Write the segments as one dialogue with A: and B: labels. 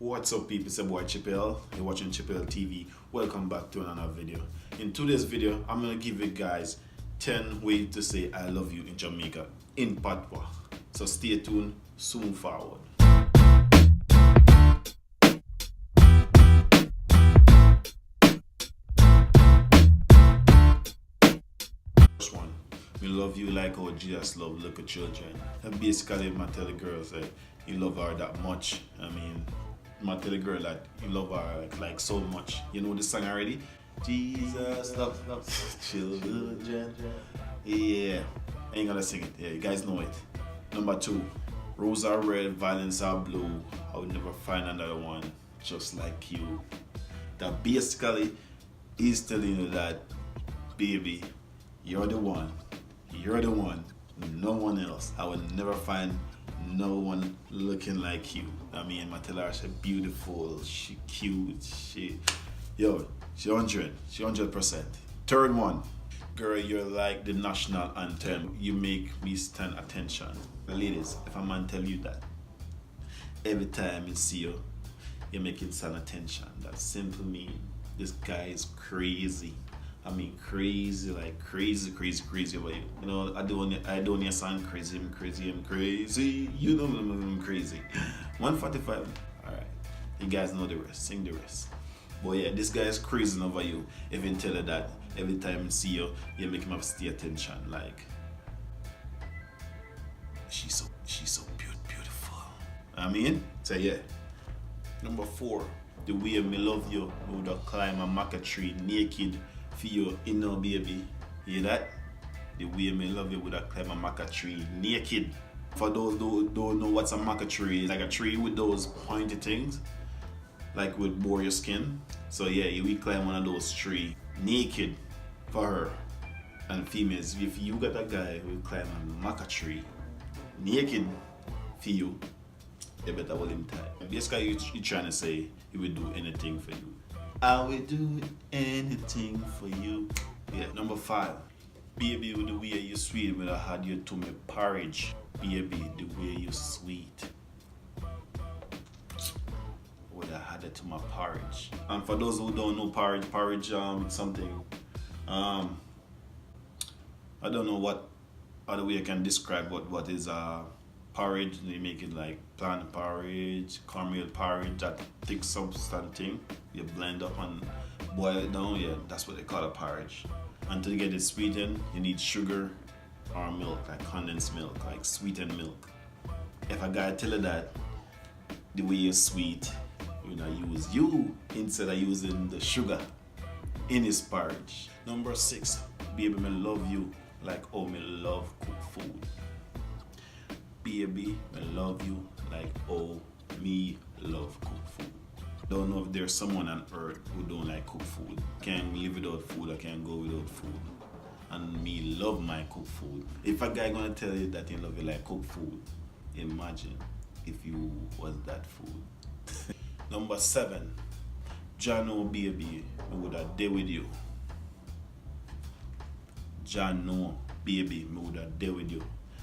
A: What's up people, it's your boy TripleLL, you're watching TripleLL TV. Welcome back to another video. In today's video, I'm going to give you guys 10 ways to say I love you in Jamaica in patwa. So stay tuned, soon forward. First one, we love you like how Jesus loved little children. And basically, I tell the girls that you love her that much. I tell the girl that you love her like so much. You know the song already? Jesus loves children. Yeah, I ain't gonna sing it. Yeah, you guys know it. Number 2, roses are red, violets are blue. I would never find another one just like you. That basically is telling you that, baby, you're the one. You're the one. No one else. I would never find no one looking like you. I tell her she's beautiful, she cute, she 100%. Third one, girl, you're like the national anthem. You make me stand attention. Ladies, if a man tell you that, every time you see you, you make it stand attention. That simply means this guy is crazy. Crazy, like crazy about you. You know, I don't hear song crazy, I'm crazy. You know I'm crazy. 145. Alright. You guys know the rest. Sing the rest. But yeah, this guy is crazy over you. Even tell her that every time I see you, you make him stay attention. Like she's so beautiful. So yeah. Number 4, the way me love you, me would climb a maca tree naked for you, baby. You hear that? The way me love you would climb a maca tree naked. For those who don't know what's a maca tree, it's like a tree with those pointy things, like would bore your skin. So yeah, we climb one of those trees naked for her. And females, if you got a guy who climb a maca tree naked for you, you better hold him tight. Basically, you trying to say he would do anything for you. I will do anything for you. Yeah. Number 5, baby, with the way you sweet when I had you to me porridge. Baby, the way you sweet when I had it to my porridge. And for those who don't know porridge, it's something. I don't know what other way I can describe what is porridge. They make it like plant porridge, cornmeal porridge, that thick substance thing. You blend up and boil it down. Yeah, that's what they call a porridge. And to get it sweetened, you need sugar or milk, like condensed milk, like sweetened milk. If a guy tell you that the way you're sweet, you know, use you instead of using the sugar in his porridge. Number 6, baby, me love you like oh me love cook food. Baby, I love you like oh me love cook food. Don't know if there's someone on earth who don't like cook food. Can't live without food, I can't go without food. And me love my cook food. If a guy gonna tell you that he love you like cook food, imagine if you was that food. Number 7, Jano baby, me woulda there with you. Jano baby, me woulda there with you.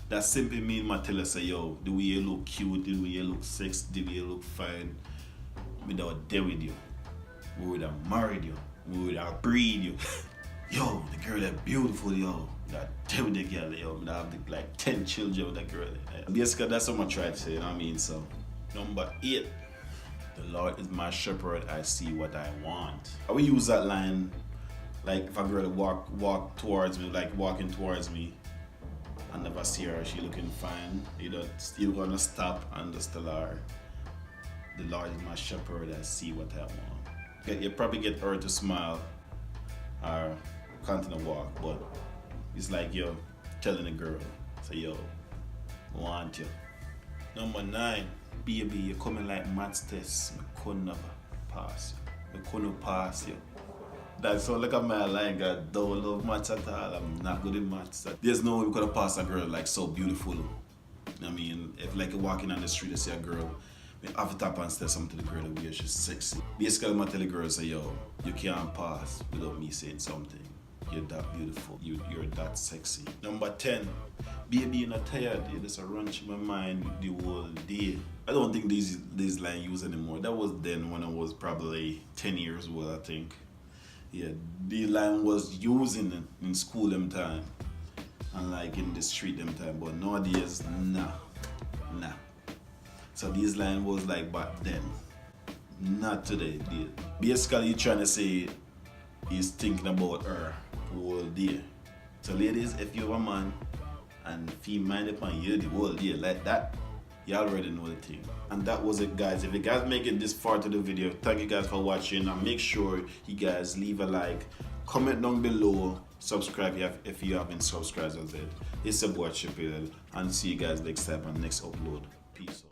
A: That simply means my tell her say, yo, the way you look cute, the way you look sexy, the way you look fine, me would there with you. We would have married you. We would have breed you. Yo, the girl that beautiful, yo. That there with the girl, yo. Me have like 10 children with that girl. Basically, that's what I try to say, you know what I mean? So, number 8, the Lord is my shepherd, I see what I want. I will use that line, like if a girl walk towards me, like walking towards me, I never see her, she looking fine. You're gonna stop and just tell her, the Lord is my shepherd, I see what I want. You probably get her to smile or continue to walk, but it's like you're telling a girl, so yo, I want you. Number 9, baby, you're coming like maths test, I could never pass you. I couldn't pass you. That sounds like a man like I don't love maths at all. I'm not good at maths. There's no way we could have passed a girl like so beautiful. If like you're walking on the street and see a girl, I have to tap and say something to the girl the way she's sexy. Basically, I'm tell the girl say, yo, you can't pass without me saying something. you're that beautiful. You're that sexy. Number 10, baby, you're not tired. You just run through my mind the whole day. I don't think these line used anymore. That was then when I was probably 10 years old, I think. Yeah, the line was used in school them time and like in the street them time, but nowadays, nah. So these line was like back then, not today. Basically, you trying to say he's thinking about her whole day. So ladies, if you're a man and feel mind upon you the whole day like that, you already know the thing. And that was it, guys. If you guys make it this far to the video, thank you guys for watching, and make sure you guys leave a like, comment down below, subscribe if you haven't subscribed as yet. It's your boy TripleLL, and see you guys next time on next upload. Peace out.